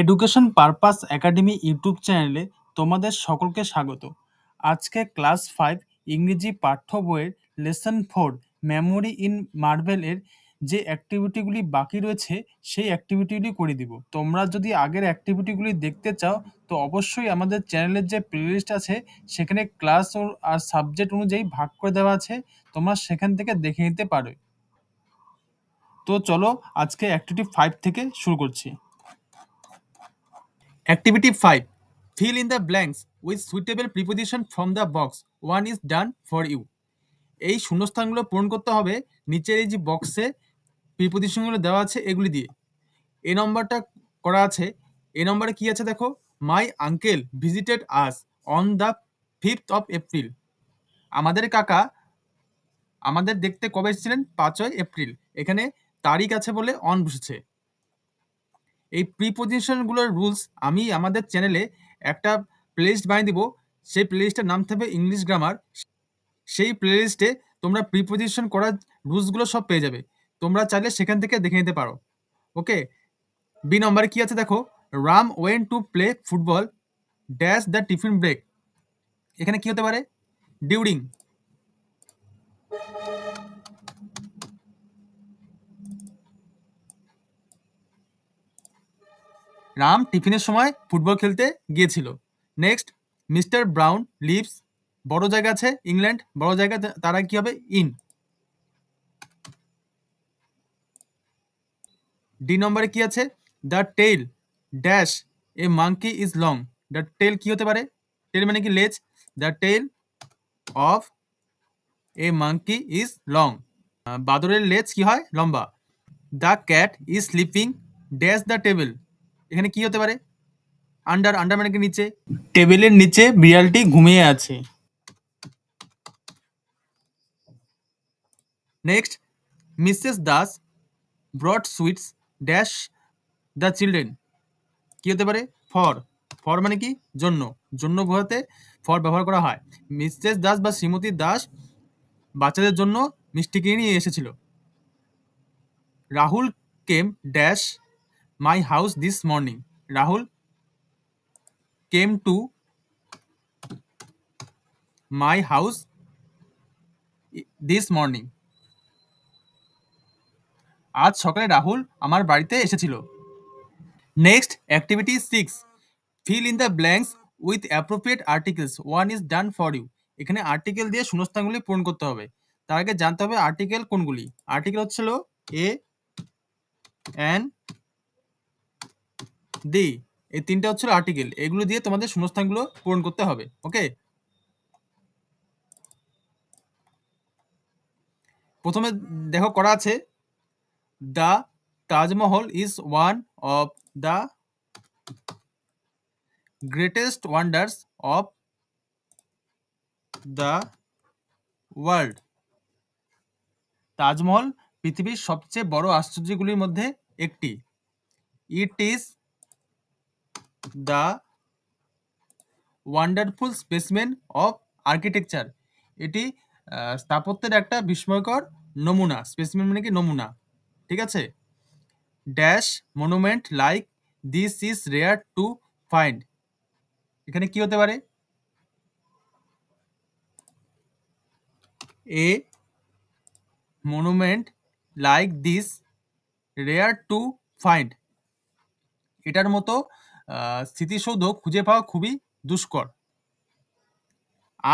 Education purpose academy YouTube চ্যানেলে তোমাদের সকলকে স্বাগত। আজকে ক্লাস 5 ইংরেজি পাঠ্য বইয়ের লেসন 4 মেমোরি ইন মার্বেল এর যে অ্যাক্টিভিটিগুলি বাকি রয়েছে সেই অ্যাক্টিভিটিগুলি করে দিব। তোমরা যদি আগের অ্যাক্টিভিটিগুলি দেখতে চাও তো অবশ্যই আমাদের চ্যানেলের যে প্লেলিস্ট আছে সেখানে ক্লাস আর সাবজেক্ট অনুযায়ী ভাগ করে দেওয়া আছে, তোমরা সেখান থেকে দেখে নিতে পারো। তো চলো আজকে অ্যাক্টিভিটি 5 থেকে শুরু করছি। Activity 5. Fill in the blanks with suitable preposition from the box. One is done for you. এই শূন্যস্থানগুলো পূরণ করতে হবে নিচের এই যে বক্সে প্রিপোজিশনগুলো দেওয়া আছে এগুলি দিয়ে। এই নম্বরটা করা আছে। এই নম্বরে কি আছে দেখো, my uncle visited us on the 5th of April. আমাদের কাকা আমাদের দেখতে কবে এসেছিলেন? 5ই এপ্রিল। এখানে তারিখ আছে বলে অন বসেছে। এই প্রিপোজিশনগুলোর রুলস আমি আমাদের চ্যানেলে একটা প্লেলিস্ট বানিয়ে দিব। সেই প্লেলিস্টের নাম থাকবে ইংলিশ গ্রামার। সেই প্লেলিস্টে তোমরা প্রিপোজিশন করার রুলসগুলো সব পেয়ে যাবে। তোমরা চাইলে সেখান থেকে দেখে নিতে পারো। ওকে, বি নম্বরে কি আছে দেখো, Ram went to play football dash the tiffin break. এখানে কি হতে পারে? ডিউরিং। রাম টিফিনের সময় ফুটবল খেলতে গিয়েছিল। নেক্সট, মিস্টার ব্রাউন লিভস, বড় জায়গা আছে ইংল্যান্ড, বড় জায়গা তারা কি হবে? ইন। ডি নম্বরে কি আছে? The tail dash a monkey is long. The tail কি হতে পারে? টেল মানে কি? লেজ। The tail of a monkey is long. বাদরের লেজ কি হয়? লম্বা। The cat is sleeping dash the table. এখানে কি হতে পারে? আন্ডার। আন্ডার মানে কি? নিচে। টেবিলের নিচে বিড়ালটি ঘুমিয়ে আছে। Next, Mrs Das brought sweets dash the children. কি হতে পারে? ফর। ফর মানে কি? জন্য। জন্য বোঝাতে ফর ব্যবহার করা হয়। মিসেস দাস বা শ্রীমতী দাস বাচ্চাদের জন্য মিষ্টি কিনে নিয়ে এসেছিল। Rahul came dash my house this morning. Rahul came to my house this morning. আজ সকালে রাহুল আমার বাড়িতে এসেছিল। Next, activity 6. Fill in the blanks with appropriate articles. One is done for you. এখানে আর্টিকেল দিয়ে শূন্যস্থানগুলি পূরণ করতে হবে। তার আগে জানতে হবে আর্টিকেল কোনগুলি। আর্টিকেল হচ্ছিল এ, এন, দি। এই তিনটা হচ্ছিল আর্টিকেল। এগুলো দিয়ে তোমাদের শূন্যস্থানগুলো পূরণ করতে হবে। ওকে, প্রথমে দেখো করা আছে, the Taj Mahal is one of the greatest wonders of the world. Taj Mahal পৃথিবীর সবচেয়ে বড় আশ্চর্যগুলির মধ্যে একটি। ইট is the wonderful specimen of architecture. এটি স্থাপত্যের একটা বিস্ময়কর নমুনা। স্পেসিমেন মানে কি? নমুনা। ঠিক আছে। Dash monument like this is rare to find. এখানে কি হতে পারে? A monument like this rare to find. এটার মতো স্মৃতিসৌধ খুঁজে পাওয়া খুবই দুষ্কর।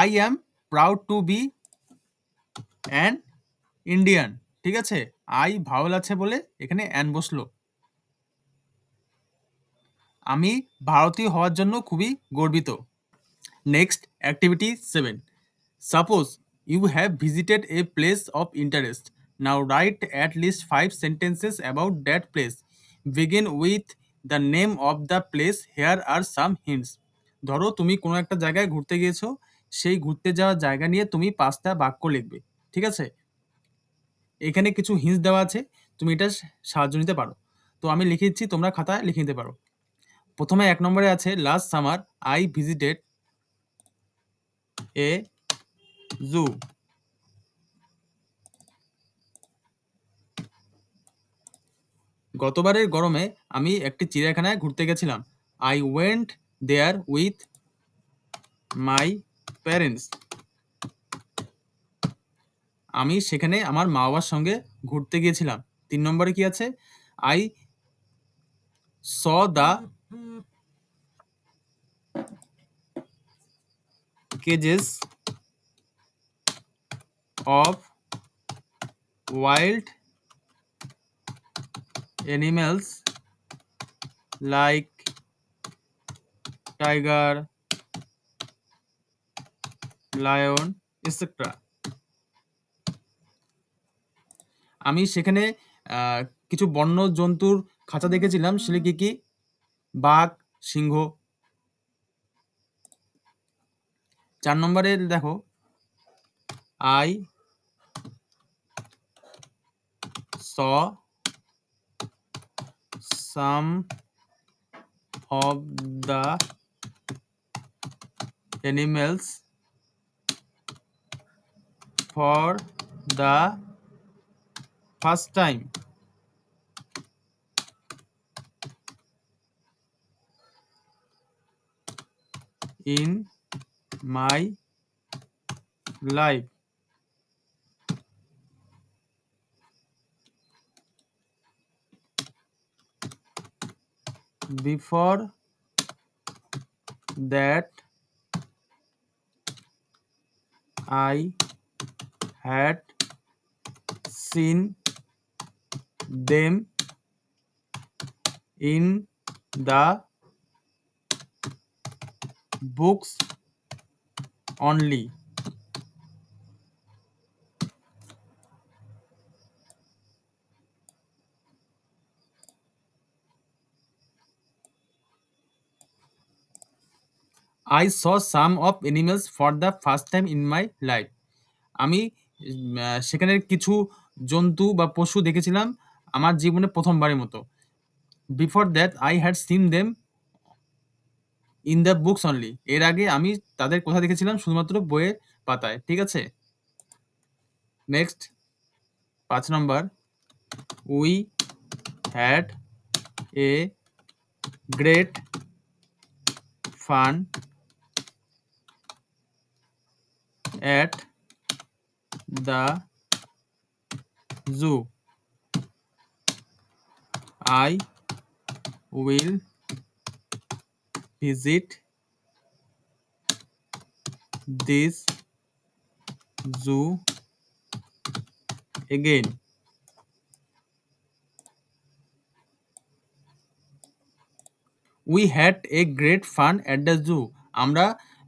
I am proud to be an Indian. ঠিক আছে, আই ভাওয়াল আছে বলে এখানে অ্যান বসলো। আমি ভারতীয় হওয়ার জন্য খুবই গর্বিত। Next, activity 7. Suppose you have visited a place of interest. Now write at least 5 sentences about that place. Begin with the name of the place. Here are some hints. ধরো তুমি কোনো একটা জায়গায় ঘুরতে গিয়েছো, সেই ঘুরতে যাওয়ার জায়গা নিয়ে তুমি 5টা বাক্য লিখবে। ঠিক আছে, এখানে কিছু হিন্টস দেওয়া আছে, তুমি এটা সাহায্য নিতে পারো। তো আমি লিখে দিচ্ছি, তোমরা খাতায় লিখে নিতে পারো। প্রথমে 1 নম্বরে আছে, last summer I visited a zoo. গতবারের গরমে আমি একটি চিড়িয়াখানায় ঘুরতে গেছিলাম। I went there with my parents. আমি সেখানে আমার মা বাবার সঙ্গে ঘুরতে গিয়েছিলাম। 3 নম্বরে কি আছে? I saw the কেজেস of wild animals like tiger, lion, etc. আমি সেখানে কিছু বন্য জন্তুর খাঁচা দেখেছিলাম। সেগুলি কি কি? বাঘ, সিংহ। 4 নম্বরে দেখো, I saw some of the animals for the first time in my life. Before that, I had seen them in the books only. I saw some of animals for the first time in my life. আমি সেখানের কিছু জন্তু বা পশু দেখেছিলাম আমার জীবনে প্রথমবারের মতো। Before that I had seen them in the books only. এর আগে আমি তাদের কোথায় দেখেছিলাম? শুধুমাত্র বইয়ের পাতায়। ঠিক আছে, next 5 number, we had a great fun at the zoo. I will visit this zoo again. We had a great fun at the zoo. আমরা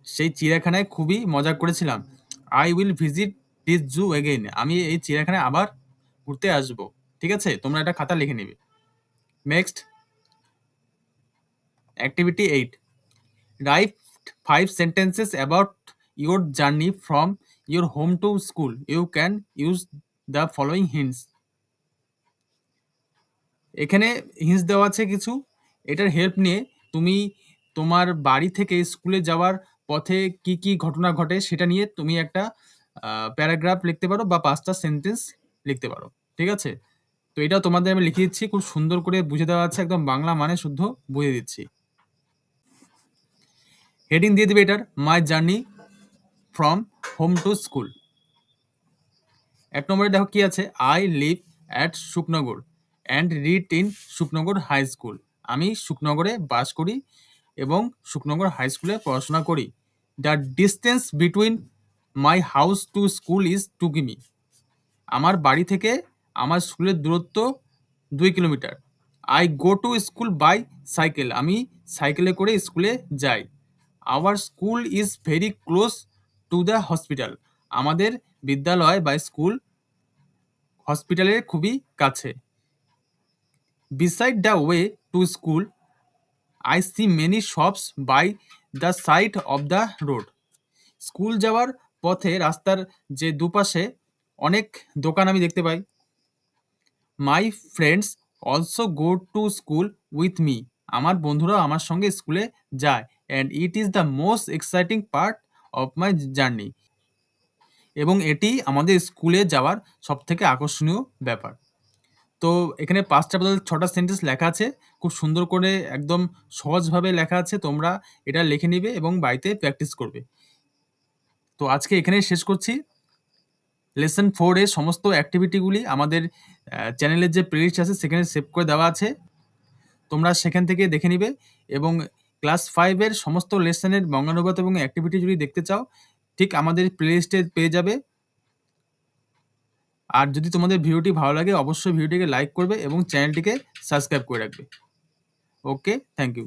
সেই চিড়িয়াখানায় খুবই মজা করেছিলাম। I will visit this zoo again. আমি এই চিড়িয়াখানায় আবার ঘুরতে আসব। ঠিক আছে, তোমরা এটা খাতা লিখে নিবে। Next, activity 8. Write 5 sentences about your journey from your home to school. You can use the following hints. এখানে হিন্টস দেওয়া আছে কিছু। এটার হেল্প নিয়ে তুমি তোমার বাড়ি থেকে স্কুলে যাওয়ার পথে কি কি ঘটনা ঘটে সেটা নিয়ে তুমি একটা প্যারাগ্রাফ লিখতে পারো বা 5টা সেন্টেন্স লিখতে পারো। ঠিক আছে, তো এটাও তোমাদের আমি লিখে দিচ্ছি, খুব সুন্দর করে বুঝে দেওয়া আছে, একদম বাংলা মানে শুদ্ধ বুঝে দিচ্ছি। হেডিং দিয়ে দিবে এটার, my journey from home to school. 1 নম্বরে দেখো কি আছে, I live at Shuknagar and read in Shuknagar high school. আমি শুকনগরে বাস করি এবং শুকনগর হাই স্কুলে পড়াশোনা করি। The distance between my house to school is 2 কিমি। আমার বাড়ি থেকে আমার স্কুলের দূরত্ব 2 kilometre. I go to school by cycle. আমি সাইকেলে করে স্কুলে যাই। Our school is very close to the hospital. আমাদের বিদ্যালয় বা স্কুল হসপিটালের খুবই কাছে। Beside the way to school I see many shops by the side of the road. School যাওয়ার পথে রাস্তার যে দুপাশে অনেক দোকান আমি দেখতে পাই। My friends also go to school with me. আমার বন্ধুরা আমার সঙ্গে স্কুলে যায়। And it is the most exciting part of my journey. এবং এটি আমাদের স্কুলে যাওয়ার সবথেকে আকর্ষণীয় ব্যাপার। তো এখানে 5টা বদলে 6টা সেন্টেন্স লেখা আছে। খুব সুন্দর করে একদম সহজভাবে লেখা আছে। তোমরা এটা লিখে নিবে এবং বাড়িতে প্র্যাকটিস করবে। তো আজকে এখানেই শেষ করছি। লেসন 4 এর সমস্ত অ্যাক্টিভিটিগুলি আমাদের চ্যানেলের যে প্লেলিস্ট আছে সেখানে সেভ করে দেওয়া আছে। তোমরা সেখান থেকে দেখে নিবে এবং ক্লাস 5 এর সমস্ত লেসনের বঙ্গানুবাদ এবং অ্যাক্টিভিটি যদি দেখতে চাও ঠিক আমাদের প্লেলিস্টে পেয়ে যাবে। আর যদি তোমাদের ভিডিওটি ভালো লাগে অবশ্যই ভিডিওটিকে লাইক করবে এবং চ্যানেলটিকে সাবস্ক্রাইব করে রাখবে। ওকে, থ্যাংক ইউ।